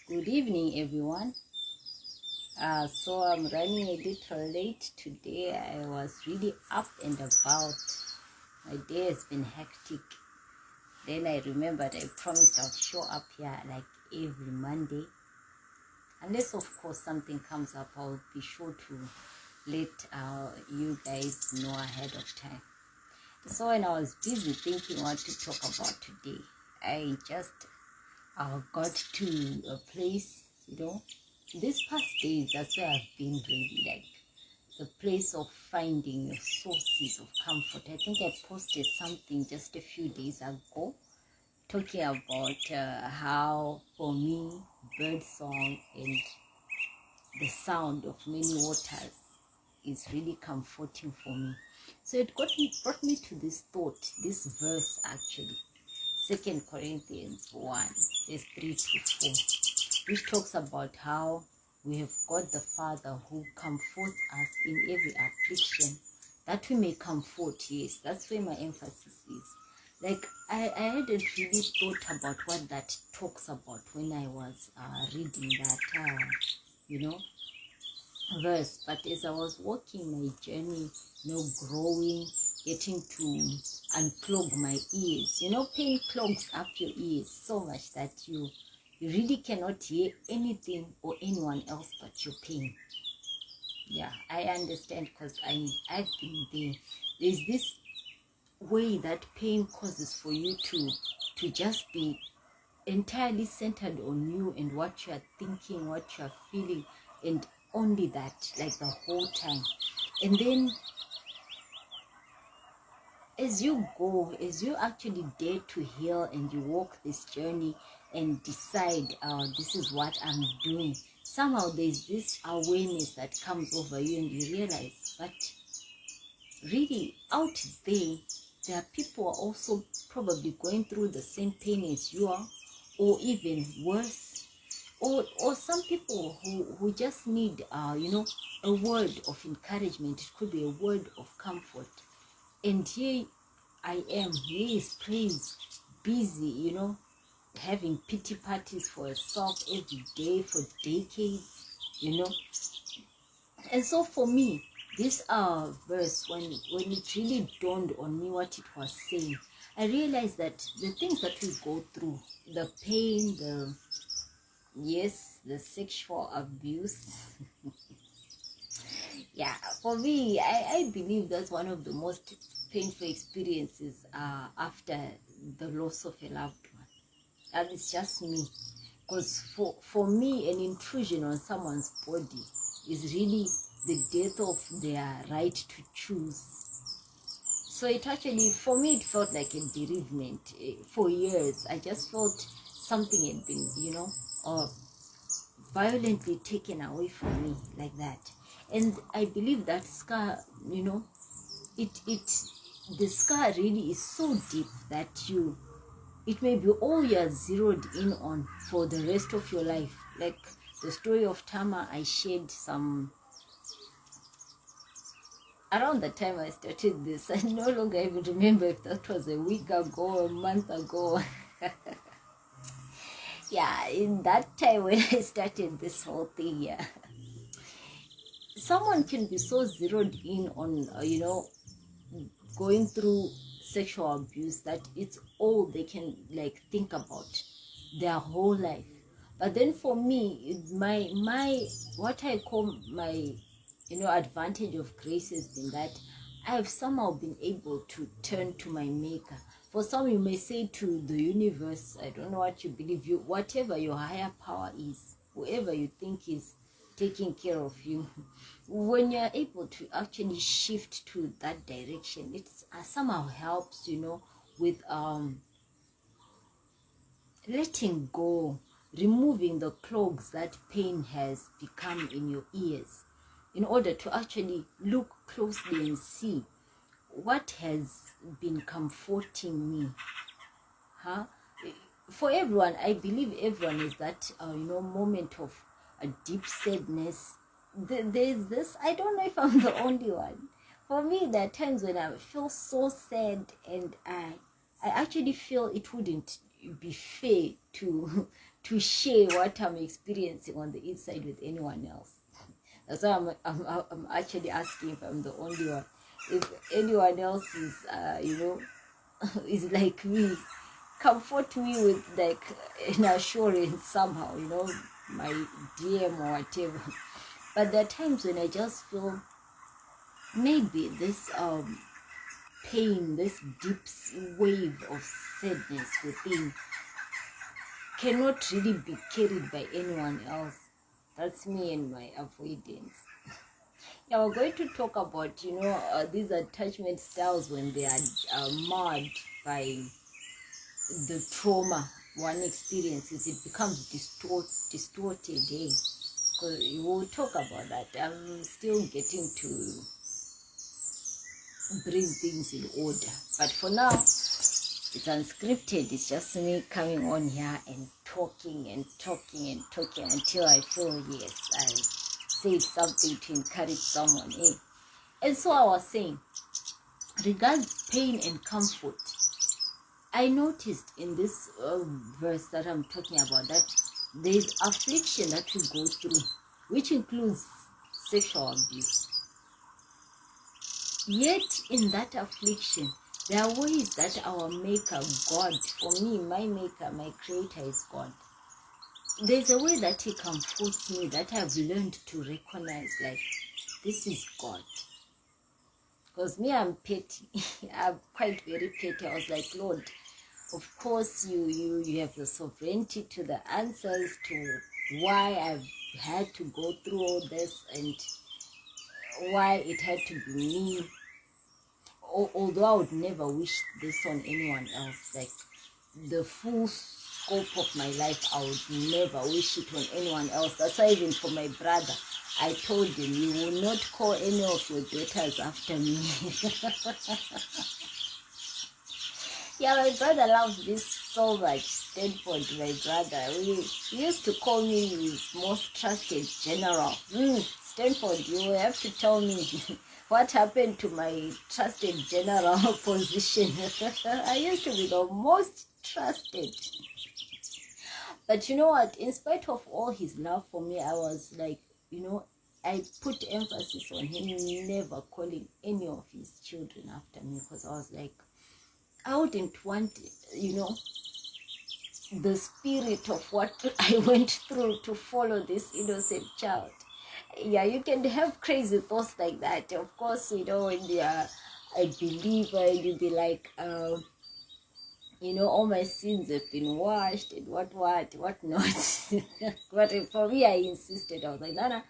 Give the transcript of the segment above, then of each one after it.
Good evening, everyone. So I'm running a little late today. I was really up and about. My day has been hectic. Then I remembered I promised I'll show up here like every Monday. Unless, of course, something comes up, I'll be sure to let you guys know ahead of time. So when I was busy thinking what to talk about today, I just got to a place, these past days, that's where I've been really, like the place of finding your sources of comfort. I think I posted something just a few days ago talking about how, for me, bird song and the sound of many waters is really comforting for me. So it brought me to this thought, this verse actually, 2 Corinthians 1, verse 3 to 4, which talks about how we have God the Father who comforts us in every affliction, that we may comfort. Yes, that's where my emphasis is. Like, I hadn't really thought about what that talks about when I was reading that, verse. But as I was walking my journey, growing, getting to unclog my ears. Pain clogs up your ears so much that you really cannot hear anything or anyone else but your pain. Yeah, I understand, because I've been there. There's this way that pain causes for you to just be entirely centered on you and what you are thinking, what you are feeling, and only that, like the whole time. And then as you actually dare to heal and you walk this journey and decide, this is what I'm doing, somehow there's this awareness that comes over you, and you realize, but really out there are people who are also probably going through the same pain as you are, or even worse, or some people who just need a word of encouragement. It could be a word of comfort. And here I am, here is praise, busy, having pity parties for yourself every day for decades. And so for me, this verse, when it really dawned on me what it was saying, I realized that the things that we go through, the pain, the sexual abuse, yeah, for me, I believe that's one of the most painful experiences after the loss of a loved one. And it's just me. Because for me, an intrusion on someone's body is really the death of their right to choose. So it actually, for me, it felt like a bereavement. For years, I just felt something had been, violently taken away from me like that. And I believe that scar, the scar really is so deep that it may be all you're zeroed in on for the rest of your life. Like the story of Tama, I shared some around the time I started this. I no longer even remember if that was a week ago or a month ago. Yeah, in that time when I started this whole thing, yeah, someone can be so zeroed in on going through sexual abuse that it's all they can like think about their whole life. But then for me, my what I call my advantage of grace has been that I have somehow been able to turn to my maker. For some, you may say to the universe, I don't know what you believe, whatever your higher power is, whoever you think is taking care of you, when you're able to actually shift to that direction, it somehow helps, with letting go, removing the clogs that pain has become in your ears, in order to actually look closely and see what has been comforting me. For everyone, I believe everyone is that moment of a deep sadness. There's this, I don't know if I'm the only one. For me, there are times when I feel so sad, and I actually feel it wouldn't be fair to to share what I'm experiencing on the inside with anyone else. That's why I'm actually asking if I'm the only one. If anyone else is, is like me, comfort me with like an assurance somehow, my DM or whatever. But there are times when I just feel maybe this pain, this deep wave of sadness within cannot really be carried by anyone else. That's me and my avoidance. Yeah, we're going to talk about, these attachment styles when they are marred by the trauma one experiences. It becomes distorted, eh? Because we'll talk about that. I'm still getting to bring things in order. But for now, it's unscripted. It's just me coming on here and talking and talking and talking until I feel, yes, I said something to encourage someone. Eh? And so I was saying, regards pain and comfort, I noticed in this verse that I'm talking about that there is affliction that we go through, which includes sexual abuse. Yet in that affliction, there are ways that our maker, God, for me, my maker, my creator is God. There's a way that he comforts me that I've learned to recognize, like, this is God. Because me, I'm petty. I'm quite very petty. I was like, Lord, of course you have the sovereignty to the answers to why I've had to go through all this and why it had to be me. Although I would never wish this on anyone else, like the full scope of my life, I would never wish it on anyone else. That's why even for my brother, I told him, you will not call any of your daughters after me. Yeah, my brother loves this so much. Stanford, my brother, he used to call me his most trusted general. Stanford, you will have to tell me what happened to my trusted general position. I used to be the most trusted. But you know what? In spite of all his love for me, I was like, I put emphasis on him never calling any of his children after me, because I was like, I wouldn't want, the spirit of what I went through to follow this innocent child. Yeah, you can have crazy thoughts like that. Of course, when you are a believer, you'll be like, all my sins have been washed and what not. But for me, I insisted. I was like, Nana,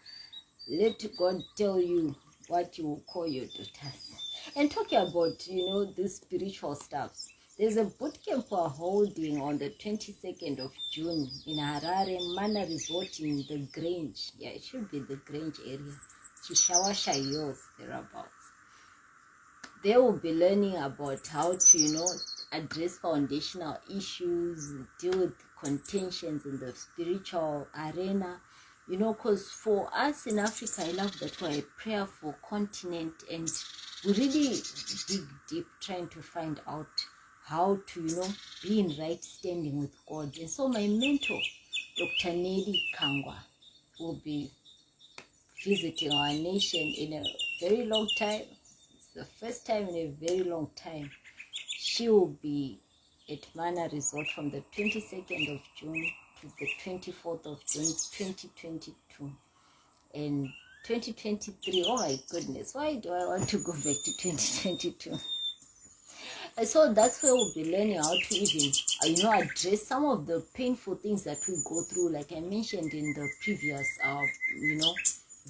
let God tell you what you will call your daughters. And talking about, the spiritual stuff, there's a boot camp we're holding on the 22nd of June in Harare, Mana Resort in the Grange. Yeah, it should be the Grange area. Chishawasha Hills, thereabouts. They will be learning about how to, address foundational issues, deal with contentions in the spiritual arena. Because for us in Africa, I love that we're a prayerful continent, and we really dig deep trying to find out how to, be in right standing with God. And so my mentor, Dr. Nelly Kangwa, will be visiting our nation in a very long time. It's the first time in a very long time. She will be at Mana Resort from the 22nd of June to the 24th of June 2022. And 2023, oh my goodness, why do I want to go back to 2022? And so that's where we'll be learning how to even, address some of the painful things that we go through. Like I mentioned in the previous,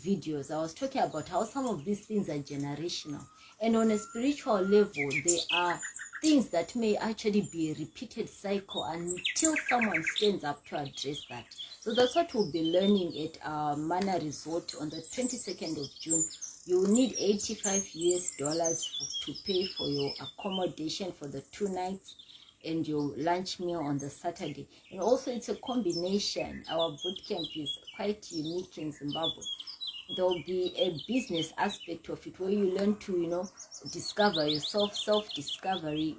videos, I was talking about how some of these things are generational. And on a spiritual level, they are things that may actually be a repeated cycle until someone stands up to address that. So that's what we'll be learning at Mana Resort on the 22nd of June. You will need $85 to pay for your accommodation for the 2 nights and your lunch meal on the Saturday. And also it's a combination. Our boot camp is quite unique in Zimbabwe. There will be a business aspect of it where you learn to, discover yourself, self-discovery.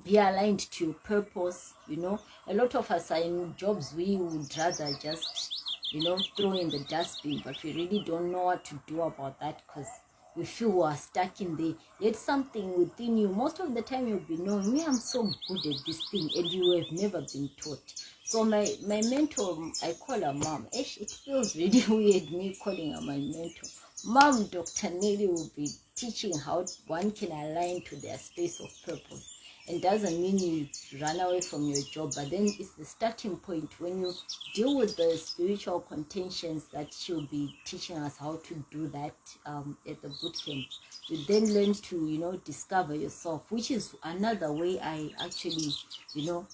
be aligned to your purpose. You know, a lot of us are in jobs we would rather just, you know, throw in the dustbin, but we really don't know what to do about that because we feel we are stuck in there. Yet something within you, most of the time you'll be knowing, me, I'm so good at this thing, and you have never been taught. So my mentor, I call her mom. It feels really weird me calling her my mentor. Mom, Dr. Nelly, will be teaching how one can align to their space of purpose. And doesn't mean you run away from your job, but then it's the starting point when you deal with the spiritual contentions that she'll be teaching us how to do that at the boot camp. You then learn to, you know, discover yourself, which is another way I actually, you know,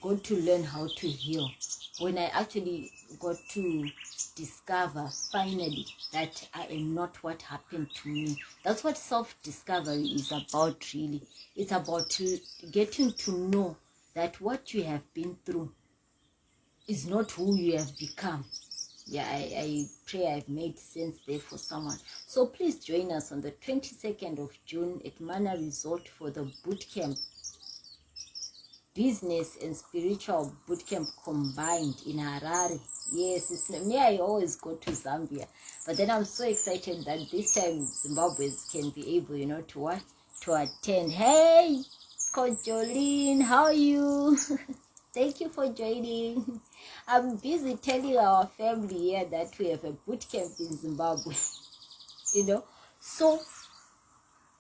got to learn how to heal. When I actually got to discover finally that I am not what happened to me. That's what self-discovery is about, really. It's about getting to know that what you have been through is not who you have become. Yeah, I pray I've made sense there for someone. So please join us on the 22nd of June at Mana Resort for the boot camp. Business and spiritual bootcamp combined in Harare. Yes, it's me. I always go to Zambia, but then I'm so excited that this time Zimbabweans can be able, you know, to attend. Hey, Coach Jolene, how are you? Thank you for joining. I'm busy telling our family here that we have a bootcamp in Zimbabwe. You know, so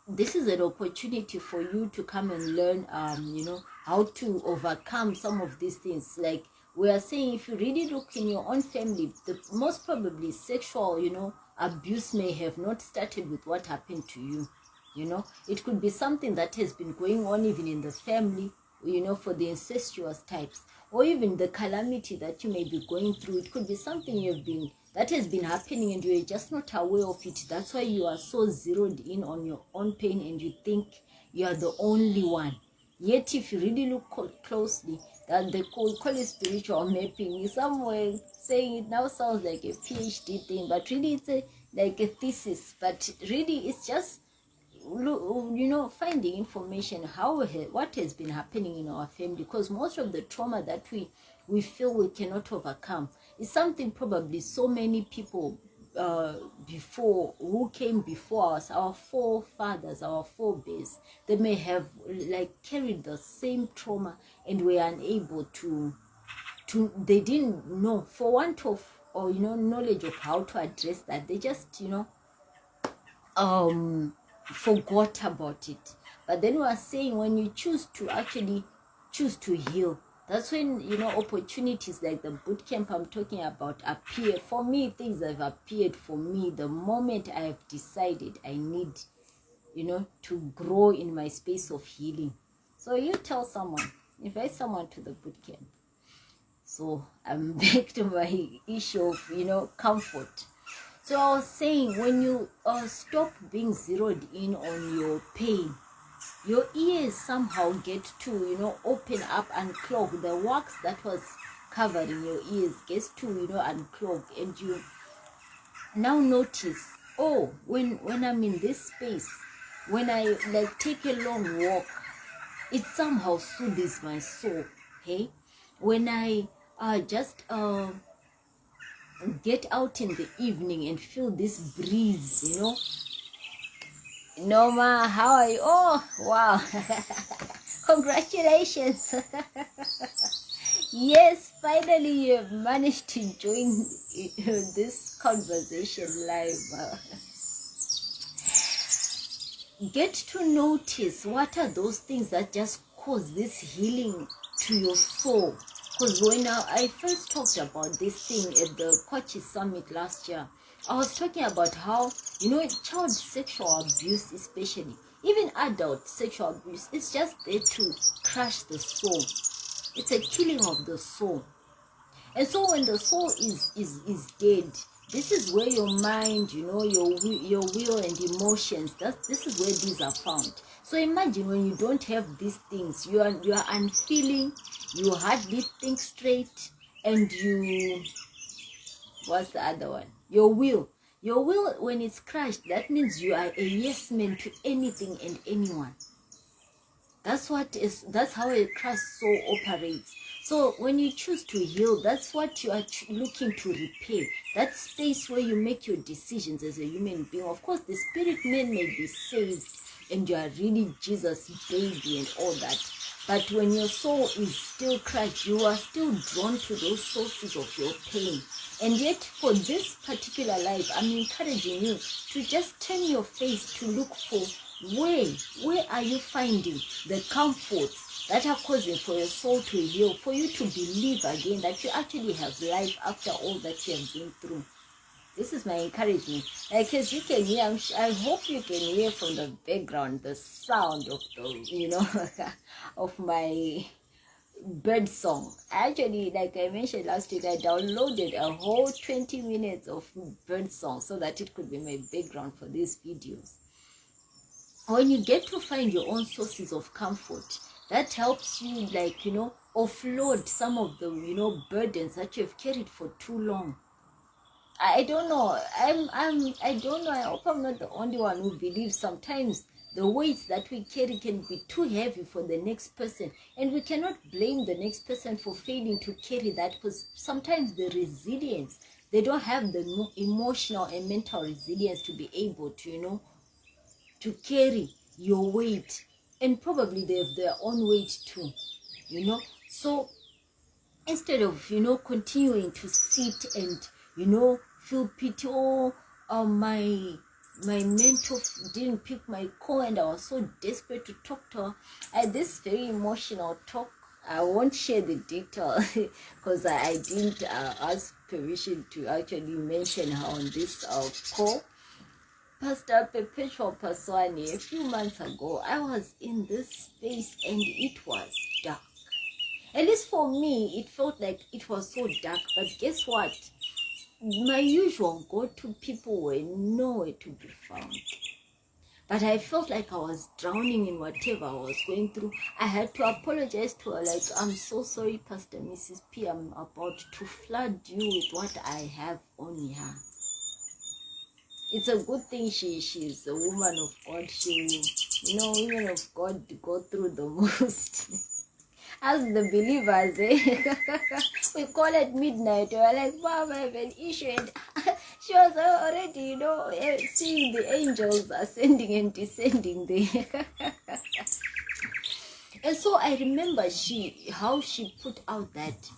this is an opportunity for you to come and learn, you know, how to overcome some of these things. Like we are saying, if you really look in your own family, the most probably sexual, you know, abuse may have not started with what happened to you. You know, it could be something that has been going on even in the family, you know, for the incestuous types, or even the calamity that you may be going through. It could be something that has been happening and you're just not aware of it. That's why you are so zeroed in on your own pain and you think you are the only one. Yet if you really look closely, that they call it spiritual mapping. Somewhere saying it now sounds like a PhD thing, but really it's like a thesis. But really it's just, you know, finding information what has been happening in our family, because most of the trauma that we feel we cannot overcome is something probably so many people before, who came before us, our forefathers, our forebears, they may have like carried the same trauma and were unable to they didn't know, for want of, or you know, knowledge of how to address that. They just, you know, forgot about it. But then we are saying, when you choose to heal, that's when, you know, opportunities like the boot camp I'm talking about appear. For me, things have appeared for me the moment I have decided I need, you know, to grow in my space of healing. So you tell someone, invite someone to the boot camp. So I'm back to my issue of, you know, comfort. So I was saying, when you stop being zeroed in on your pain, your ears somehow get to, you know, open up and clog. The wax that was covering your ears gets to, you know, unclog, and you now notice, oh, when I'm in this space, when I like take a long walk, it somehow soothes my soul. Hey, when I just get out in the evening and feel this breeze, you know. Norma, how are you? Oh, wow. Congratulations. Yes, finally you have managed to join this conversation live. Get to notice what are those things that just cause this healing to your soul. Because when I first talked about this thing at the Coaches Summit last year, I was talking about how, you know, child sexual abuse, especially, even adult sexual abuse, it's just there to crush the soul. It's a killing of the soul. And so when the soul is dead, this is where your mind, you know, your will and emotions, this is where these are found. So imagine when you don't have these things, you are unfeeling, you hardly think straight, and you, what's the other one? Your will, when it's crushed, that means you are a yes man to anything and anyone. That's how a crushed soul operates. So when you choose to heal, that's what you are looking to repair. That space where you make your decisions as a human being. Of course, the spirit man may be saved and you are really Jesus' baby and all that. But when your soul is still crushed, you are still drawn to those sources of your pain. And yet, for this particular life, I'm encouraging you to just turn your face to look for where are you finding the comforts that are causing for your soul to heal, for you to believe again that you actually have life after all that you have been through. This is my encouragement. Like, as you can hear, I hope you can hear from the background the sound of the, of my bird song. Actually, like I mentioned last week, I downloaded a whole 20 minutes of bird song so that it could be my background for these videos. When you get to find your own sources of comfort, that helps you, like, offload some of the, burdens that you've carried for too long. I don't know. I don't know. I hope I'm not the only one who believes sometimes the weights that we carry can be too heavy for the next person, and we cannot blame the next person for failing to carry that, because sometimes the resilience, they don't have the emotional and mental resilience to be able to, to carry your weight, and probably they have their own weight too, so instead of continuing to sit and feel pity, my mentor didn't pick my call and I was so desperate to talk to her. I had this very emotional talk. I won't share the detail because I didn't ask permission to actually mention her on this call. Pastor Perpetual Paswani, a few months ago, I was in this space and it was dark. At least for me, it felt like it was so dark. But guess what? My usual go-to people were nowhere to be found. But I felt like I was drowning in whatever I was going through. I had to apologize to her, like, I'm so sorry, Pastor Mrs. P. I'm about to flood you with what I have on her. It's a good thing she's a woman of God. Women of God go through the most. As the believers, we call it midnight. We're like, Mom, I have an issue. And she was already, seeing the angels ascending and descending there. And so I remember how she put out that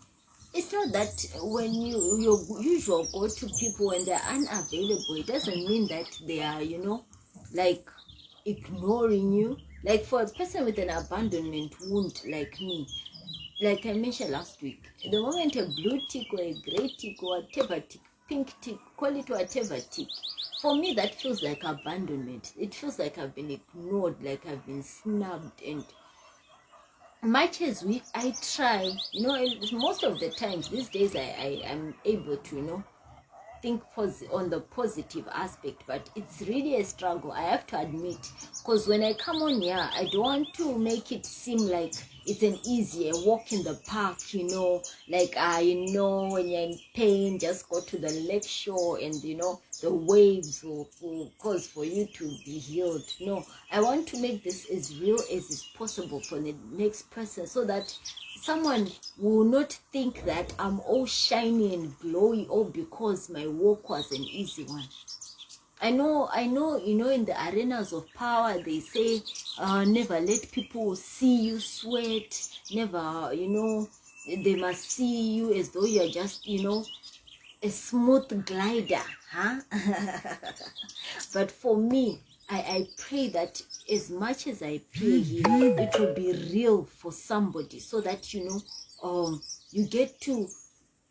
it's not that when your usual go-to people, when they're unavailable, it doesn't mean that they are, like ignoring you. Like for a person with an abandonment wound like me, like I mentioned last week, the moment a blue tick or a gray tick or whatever tick, pink tick, call it whatever tick, for me that feels like abandonment. It feels like I've been ignored, like I've been snubbed. And much as I try, most of the times these days I am able to, think on the positive aspect, but it's really a struggle, I have to admit, because when I come on here, I don't want to make it seem like it's an easy walk in the park, like when you're in pain, just go to the lake shore and the waves will cause for you to be healed. No, I want to make this as real as is possible for the next person, so that someone will not think that I'm all shiny and glowy all because my walk was an easy one. I know, in the arenas of power, they say, never let people see you sweat. Never, they must see you as though you're just, a smooth glider, huh? But for me, I pray that as much as I appear here, it will be real for somebody, so that you get to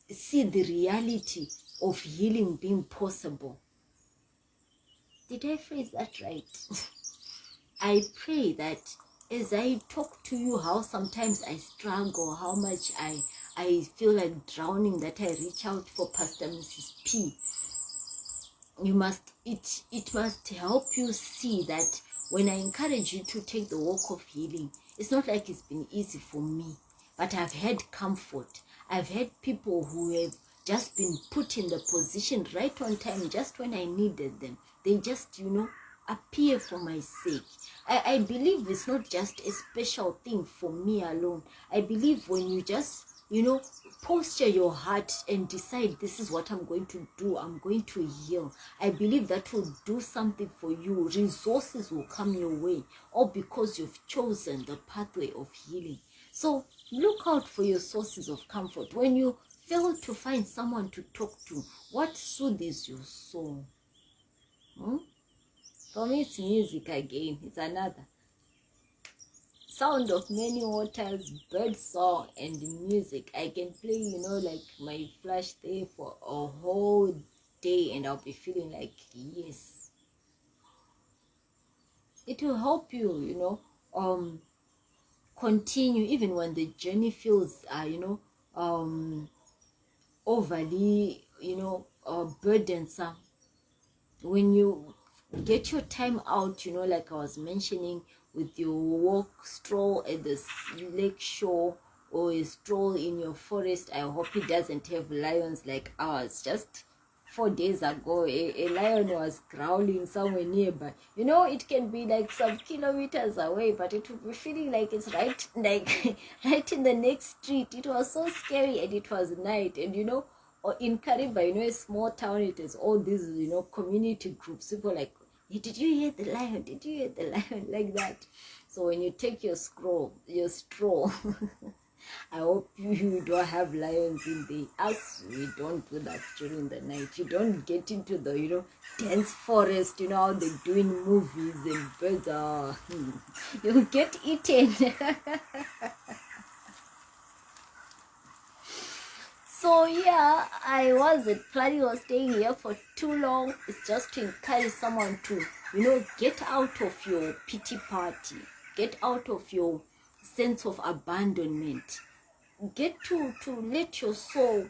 see the reality of healing being possible. Did I phrase that right? I pray that as I talk to you, how sometimes I struggle, how much I feel like drowning, that I reach out for Pastor Mrs. P. It must help you see that when I encourage you to take the walk of healing, it's not like it's been easy for me, but I've had comfort. I've had people who have just been put in the position right on time, just when I needed them. They just, appear for my sake. I believe it's not just a special thing for me alone. I believe when you just, posture your heart and decide, this is what I'm going to do, I'm going to heal, I believe that will do something for you. Resources will come your way, all because you've chosen the pathway of healing. So look out for your sources of comfort. When you fail to find someone to talk to, what soothes your soul? For me, it's music again. It's another. Sound of many waters, bird song, and music. I can play, like my flash there for a whole day, and I'll be feeling like, yes. It will help you, continue even when the journey feels, overly, burdensome. When you get your time out, like I was mentioning, with your walk, stroll at the lake shore, or a stroll in your forest. I hope it doesn't have lions like ours. Just 4 days ago, a lion was growling somewhere nearby. It can be like some kilometers away, but it would be feeling like it's right, like right in the next street. It was so scary, and it was night, and or in Kariba, a small town, it is all these, community groups. People like, hey, did you hear the lion? Did you hear the lion? Like that. So when you take your stroll, I hope you don't have lions in the house. We don't do that during the night. You don't get into the, dense forest, how they do in movies, and birds are, you'll get eaten. So yeah, I wasn't planning on staying here for too long. It's just to encourage someone to, get out of your pity party. Get out of your sense of abandonment. Get to let your soul,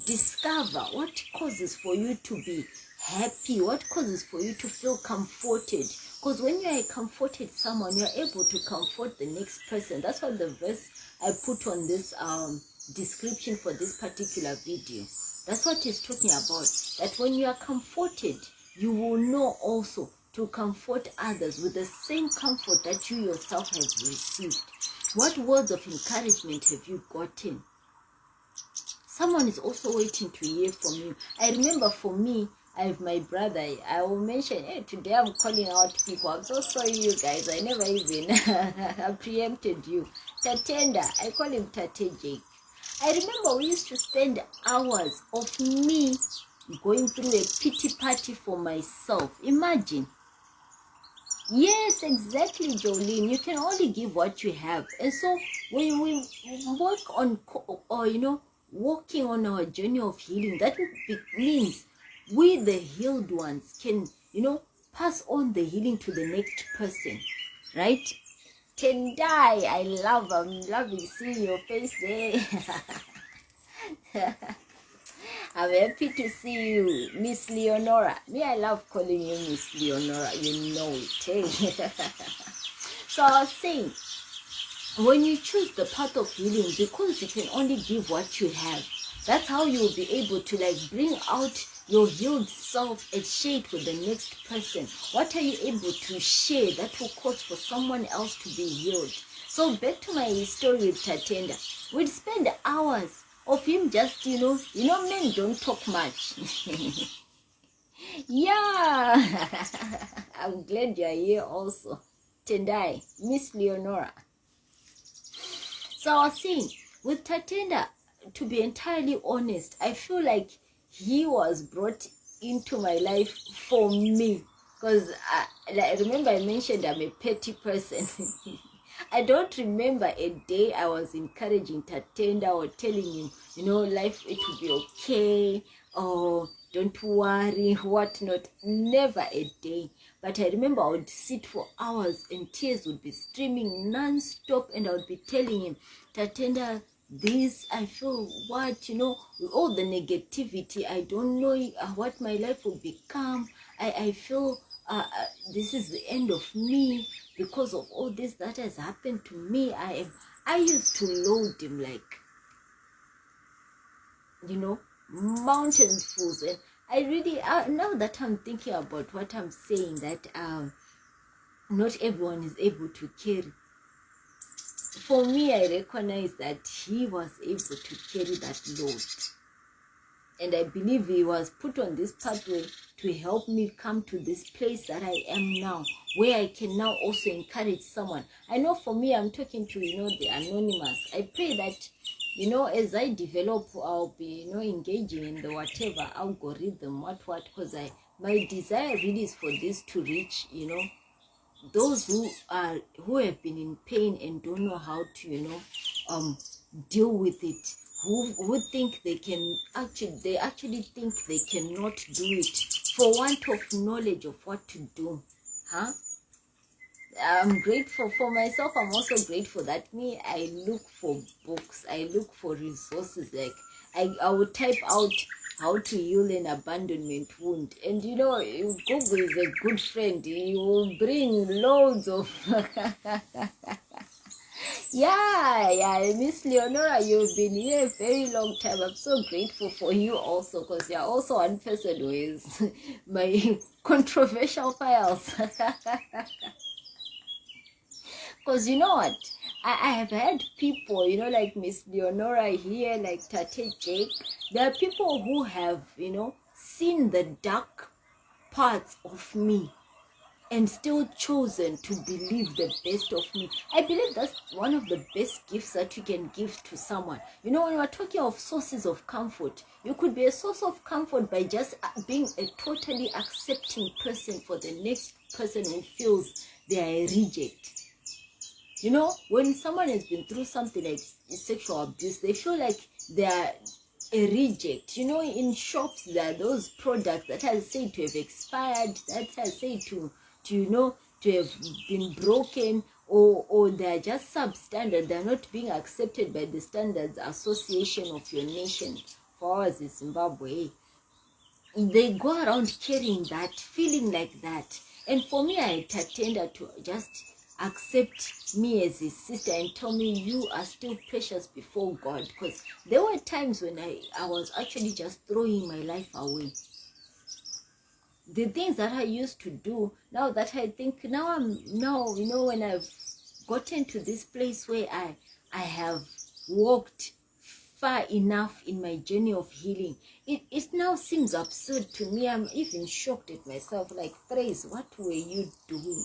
discover what causes for you to be happy, what causes for you to feel comforted. Because when you are a comforted someone, you are able to comfort the next person. That's what the verse I put on this description for this particular video. That's what it's talking about. That when you are comforted, you will know also to comfort others with the same comfort that you yourself have received. What words of encouragement have you gotten? Someone is also waiting to hear from you. I remember for me, I have my brother. I will mention, hey, today I'm calling out people. I'm so sorry, you guys. I never even preempted you. Tatenda, I call him Tate Jake. I remember we used to spend hours of me going through a pity party for myself. Imagine. Yes, exactly, Jolene. You can only give what you have. And so when we work on, walking on our journey of healing, that means we, the healed ones, can, pass on the healing to the next person, right? Tendai, I'm loving seeing your face there. I'm happy to see you, Miss Leonora. Me, I love calling you Miss Leonora. You know it, eh? So I was saying, when you choose the path of healing, because you can only give what you have, that's how you'll be able to bring out your healed self and share it with the next person. What are you able to share that will cause for someone else to be healed? So back to my story with Tatenda. We'd spend hours of him just, men don't talk much. Yeah. I'm glad you're here also. Tendai, Miss Leonora. So I was saying, with Tatenda, to be entirely honest, I feel like he was brought into my life for me. Because I remember I mentioned I'm a petty person. I don't remember a day I was encouraging Tatenda or telling him, life, it will be okay, or don't worry, whatnot. Never a day. But I remember I would sit for hours and tears would be streaming non-stop, and I would be telling him, Tatenda, this, I feel what, with all the negativity, I don't know what my life will become. I feel this is the end of me because of all this that has happened to me. I used to load him like, mountains full, and I really, now that I'm thinking about what I'm saying, that not everyone is able to carry. For me, I recognize that he was able to carry that load. And I believe he was put on this pathway to help me come to this place that I am now, where I can now also encourage someone. I know for me, I'm talking to, the anonymous. I pray that, as I develop, I'll be, engaging in the whatever algorithm, because my desire really is for this to reach, those who have been in pain and don't know how to deal with it, who think they actually think they cannot do it for want of knowledge of what to do. I'm grateful for myself. I'm also grateful that I look for books, I look for resources. Like I would type out how to heal an abandonment wound, and Google is a good friend. He will bring loads of yeah, Miss Leonora, you've been here a very long time. I'm so grateful for you also, because you're also one person who is my controversial files. Because you know what? I have had people, like Miss Leonora here, like Tate Jake. There are people who have, seen the dark parts of me and still chosen to believe the best of me. I believe that's one of the best gifts that you can give to someone. When we're talking of sources of comfort, you could be a source of comfort by just being a totally accepting person for the next person who feels they are a reject. When someone has been through something like sexual abuse, they feel like they are a reject. In shops, there are those products that are said to have expired, that are said to have been broken, or they're just substandard. They're not being accepted by the Standards Association of your nation. For us in Zimbabwe, they go around carrying that, feeling like that. And for me, I tended to just accept me as his sister and tell me you are still precious before God, because there were times when I was actually just throwing my life away. The things that I used to do, now that I think when I've gotten to this place where I have walked far enough in my journey of healing, it now seems absurd to me. I'm even shocked at myself, like, Praise, what were you doing?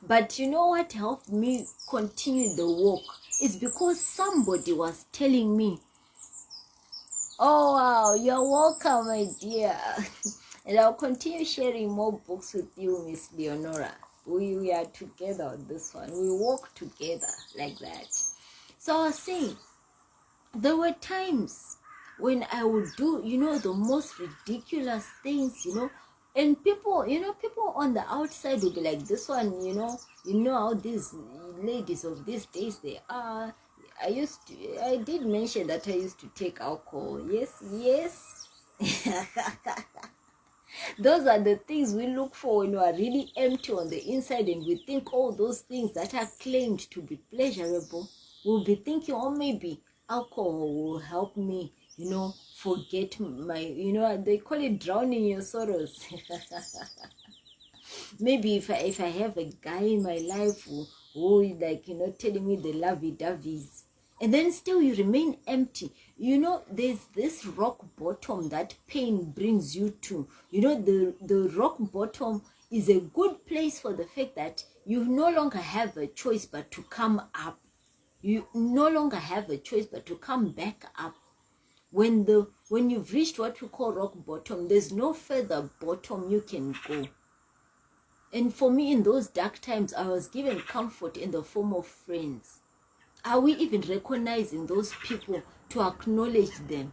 But you know what helped me continue the walk is because somebody was telling me, oh wow, you're welcome, my dear. And I'll continue sharing more books with you, Miss Leonora. We are together on this one. We walk together like that. So I was saying, there were times when I would do, the most ridiculous things, and people on the outside would be like, this one, how these ladies of these days they are. I did mention that I used to take alcohol. Yes. Those are the things we look for when we are really empty on the inside, and we think all those things that are claimed to be pleasurable, we'll be thinking, oh, maybe alcohol will help me, forget my, they call it drowning your sorrows. Maybe if I have a guy in my life who like, telling me the lovey-doveys, and then still you remain empty. There's this rock bottom that pain brings you to. The rock bottom is a good place for the fact that you no longer have a choice but to come up. You no longer have a choice but to come back up. When you've reached what we call rock bottom, there's no further bottom you can go. And for me, in those dark times, I was given comfort in the form of friends. Are we even recognizing those people to acknowledge them?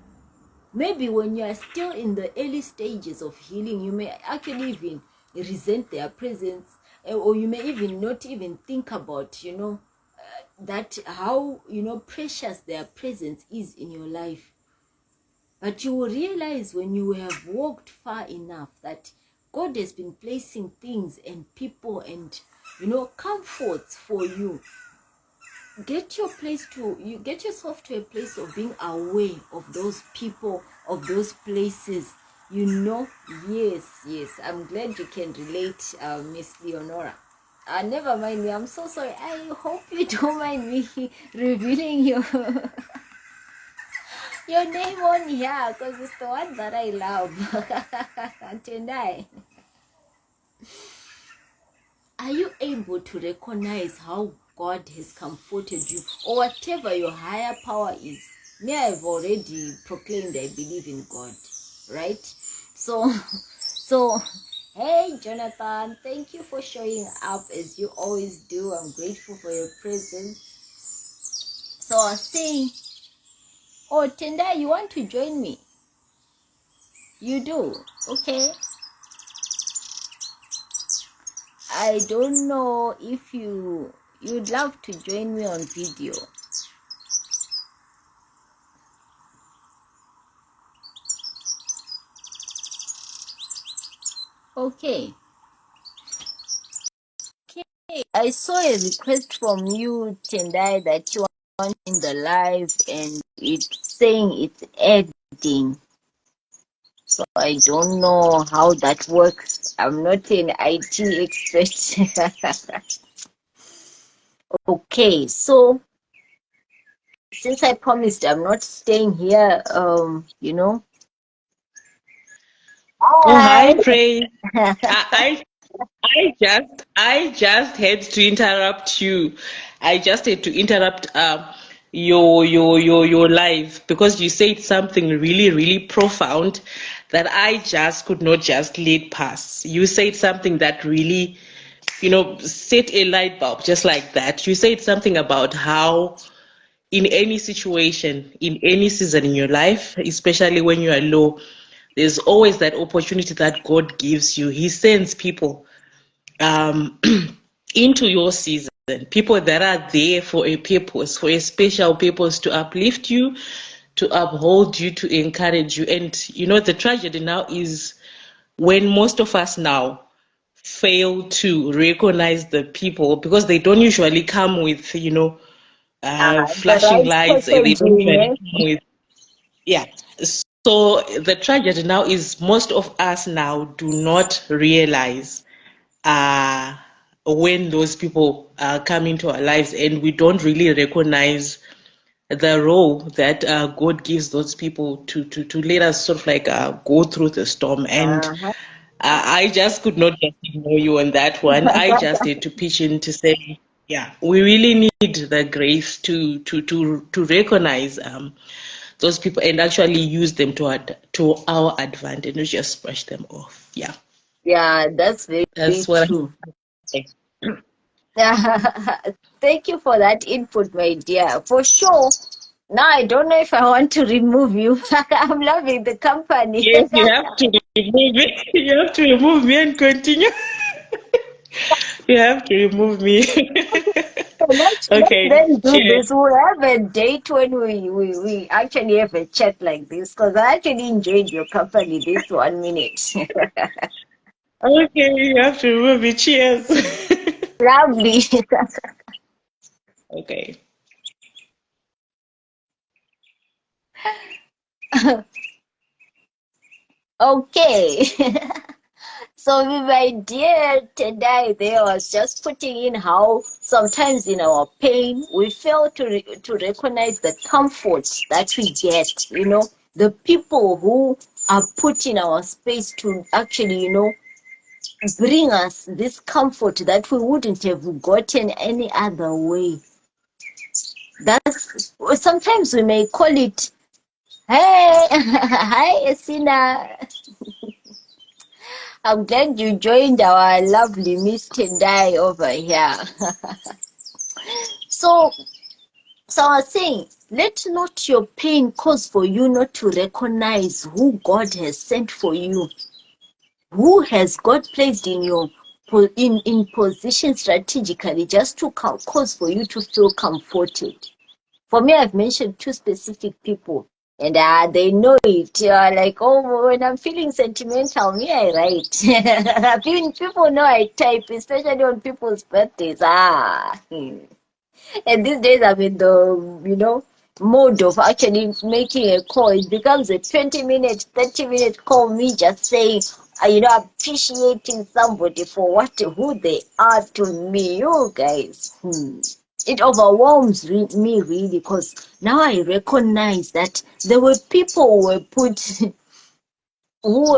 Maybe when you are still in the early stages of healing, you may actually even resent their presence, or you may even not even think about, that how, precious their presence is in your life. But you will realize when you have walked far enough that God has been placing things and people and, comforts for you. get you get yourself to a place of being aware of those people, of those places, you know. Yes, I'm glad you can relate, Miss Leonora. Never mind me, I'm so sorry. I hope you don't mind me revealing your name on here, because it's the one that I love. Tendai, are you able to recognize how God has comforted you, or whatever your higher power is? Me, I've already proclaimed I believe in God, right? So hey Jonathan, thank you for showing up as you always do. I'm grateful for your presence. So I was saying, oh Tendai, you want to join me? You do? Okay. I don't know if you'd love to join me on video. Okay. I saw a request from you, Tendai, that you want in the live, and it's saying it's editing. So I don't know how that works. I'm not an IT expert. Okay, so since I promised I'm not staying here, you know. Oh, Hi. hi, Praise. I, I just had to interrupt you. I just had to interrupt your live because you said something really, really profound that I just could not just let pass. You said something that really, set a light bulb just like that. You said something about how in any situation, in any season in your life, especially when you are low, there's always that opportunity that God gives you. He sends people um, into your season, people that are there for a purpose, for a special purpose to uplift you, to uphold you, to encourage you. And the tragedy now is when most of us now fail to recognize the people because they don't usually come with, The flashing right lights. They don't packaging, usually eh? come with, yeah. So the tragedy now is most of us now do not realize uh, when those people come into our lives, and we don't really recognize the role that God gives those people to let us sort of like go through the storm. And Uh-huh. I just could not just ignore you on that one. I just had to pitch in to say, yeah, we really need the grace to recognize those people and actually use them to our advantage, not just brush them off. Yeah, Yeah, that's very, very that's what true. I Thank you for that input, my dear. For sure. Now I don't know if I want to remove you. I'm loving the company. Yes, you have to remove me. You have to remove me and continue. You have to remove me. Let's Okay, then do cheers. this. We'll have a date when we actually have a chat like this, because I actually enjoyed your company this 1 minute. Okay, you have to remove me. Cheers. Lovely. Okay. Okay. So my dear Tendai there was just putting in how sometimes in our pain we fail to recognize the comforts that we get, the people who are put in our space to actually, bring us this comfort that we wouldn't have gotten any other way. That's sometimes we may call it, hey, hi Esina. I'm glad you joined our lovely Miss Tendai over here. So, I was saying, let not your pain cause for you not to recognize who God has sent for you, who has God placed in your in position strategically just to cause for you to feel comforted. For me, I've mentioned two specific people, and they know it. Like, oh, when I'm feeling sentimental, me, I write. People know I type, especially on people's birthdays. And these days I'm in the, mode of actually making a call. It becomes a 20-minute, 30-minute call, me just saying, appreciating somebody for who they are to me. You guys, it overwhelms me really, because now I recognize that there were people who were put who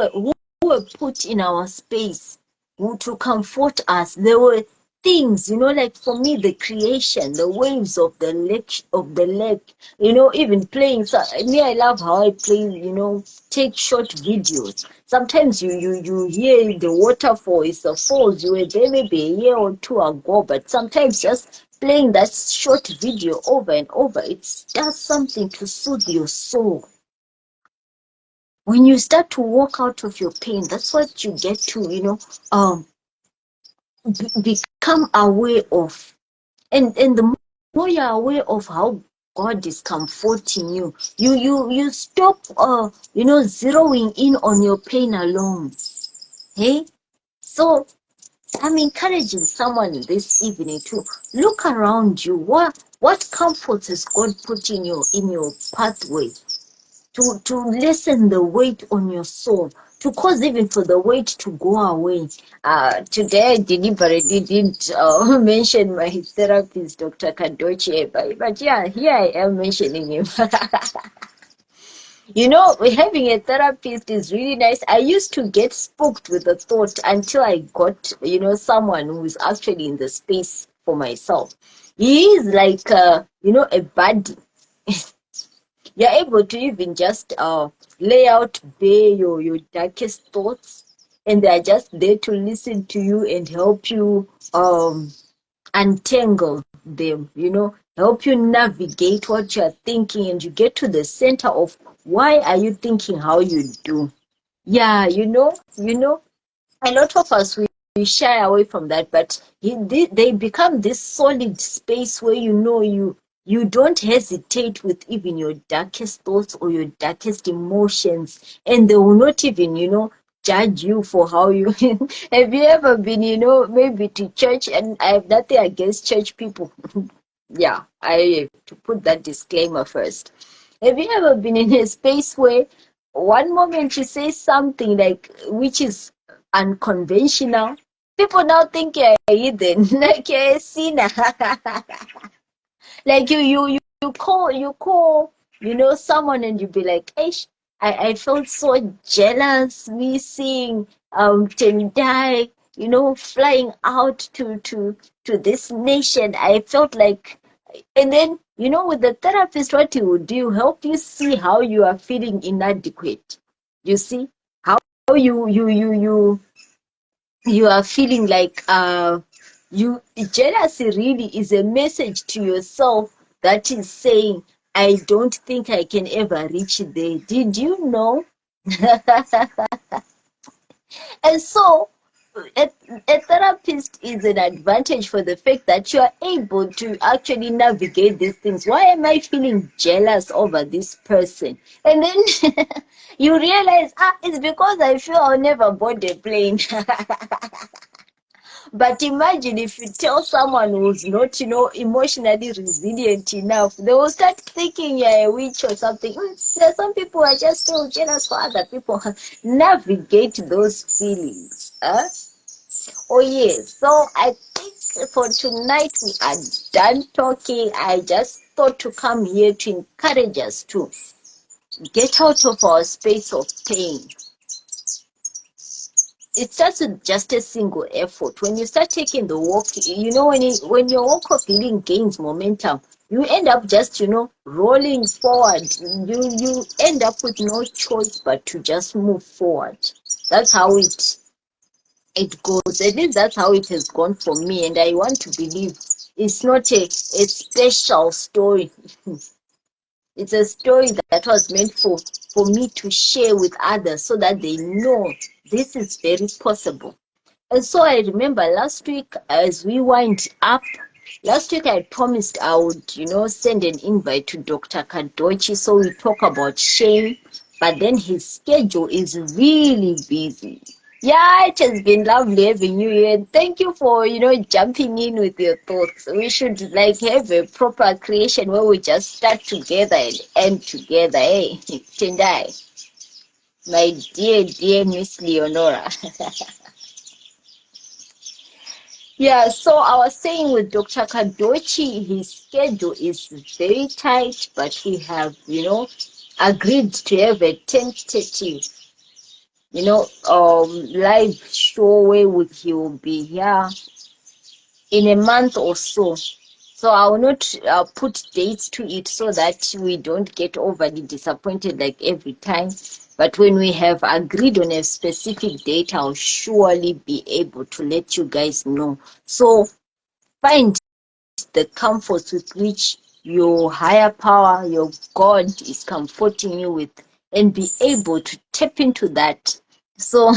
were put in our space to comfort us. There were things, like for me, the creation, the waves of the lake, even playing. So me, I love how I play, take short videos. Sometimes you hear the waterfall, it's the falls. You were there maybe a year or two ago, but sometimes just playing that short video over and over, it does something to soothe your soul. When you start to walk out of your pain, that's what you get to, become aware of. And the more you're aware of how God is comforting you, you stop, zeroing in on your pain alone. Hey? So I'm encouraging someone this evening to look around you. What comforts has God put in your pathway? To lessen the weight on your soul, to cause even for the weight to go away. Today I deliberately didn't mention my therapist, Dr. Kadoche, but yeah, here I am mentioning him. Having a therapist is really nice. I used to get spooked with the thought until I got, someone who is actually in the space for myself. He is like, a buddy. You're able to even just lay out bare your darkest thoughts, and they're just there to listen to you and help you untangle them, help you navigate what you're thinking, and you get to the center of why are you thinking how you do. Yeah, a lot of us, we shy away from that, but they become this solid space where you don't hesitate with even your darkest thoughts or your darkest emotions, and they will not even judge you for how you have you ever been maybe to church, and I have nothing against church people. Yeah, I to put that disclaimer first. Have you ever been in a space where one moment you say something like which is unconventional, people now think you're a heathen, like you're a sinner. Like you call someone, and you be like, Eish, I felt so jealous, me seeing Tendai, flying out to this nation. I felt like, and then with the therapist, what he would do, help you see how you are feeling inadequate. You see how you are feeling like you jealousy really is a message to yourself that is saying, I don't think I can ever reach there. Did you know? And so a, a therapist is an advantage for the fact that you are able to actually navigate these things. Why am I feeling jealous over this person? And then you realize, it's because I feel I'll never board a plane. But imagine if you tell someone who's not, emotionally resilient enough, they will start thinking you're a witch or something. There are some people who are just so jealous for other people. Navigate those feelings. Huh? Oh, yes. So I think for tonight we are done talking. I just thought to come here to encourage us to get out of our space of pain. It's just a single effort. When you start taking the walk, when your walk of healing gains momentum, you end up just rolling forward. You end up with no choice but to just move forward. That's how it goes. At least that's how it has gone for me, and I want to believe it's not a special story. It's a story that was meant for me to share with others so that they know this is very possible. And so I remember last week, as we wind up, last week I promised I would, send an invite to Dr. Kadochi so we talk about shame, but then his schedule is really busy. Yeah, it has been lovely having you here. And thank you for, jumping in with your thoughts. We should like have a proper creation where we just start together and end together. Hey, Tendai, my dear Miss Leonora. Yeah, so I was saying with Dr. Kadochi, his schedule is very tight, but we have, agreed to have a tentative, live show where he will be here in a month or so. So I will not put dates to it so that we don't get overly disappointed like every time. But when we have agreed on a specific date, I'll surely be able to let you guys know. So find the comfort with which your higher power, your God is comforting you with, and be able to tap into that. So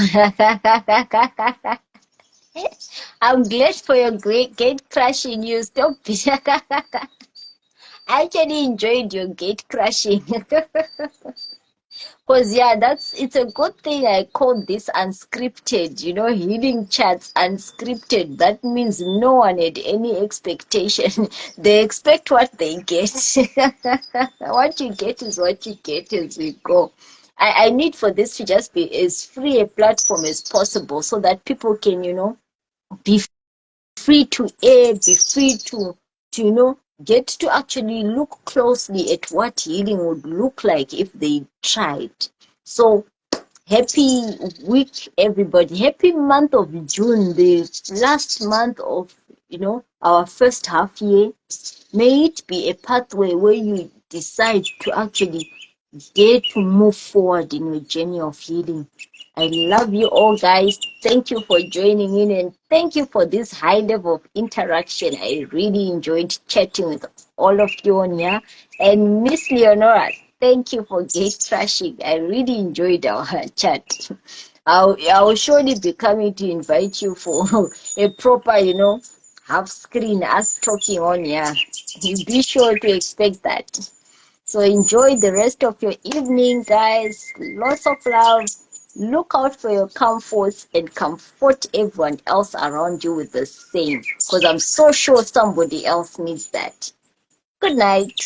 I'm glad for your great gate crashing. You stop. I actually enjoyed your gate crashing. Because yeah, it's a good thing I call this unscripted, healing chats unscripted. That means no one had any expectation. They expect what they get. What you get is what you get as we go. I need for this to just be as free a platform as possible so that people can, be free to air, be free to get to actually look closely at what healing would look like if they tried. So happy week, everybody. Happy month of June, the last month of our first half year. May it be a pathway where you decide to actually get to move forward in your journey of healing. I love you all, guys. Thank you for joining in, and thank you for this high level of interaction. I really enjoyed chatting with all of you on here. And Miss Leonora, thank you for gate crashing. I really enjoyed our chat. I'll surely be coming to invite you for a proper, half screen us talking on here. Be sure to expect that. So enjoy the rest of your evening, guys. Lots of love. Look out for your comforts and comfort everyone else around you with the same. Because I'm so sure somebody else needs that. Good night.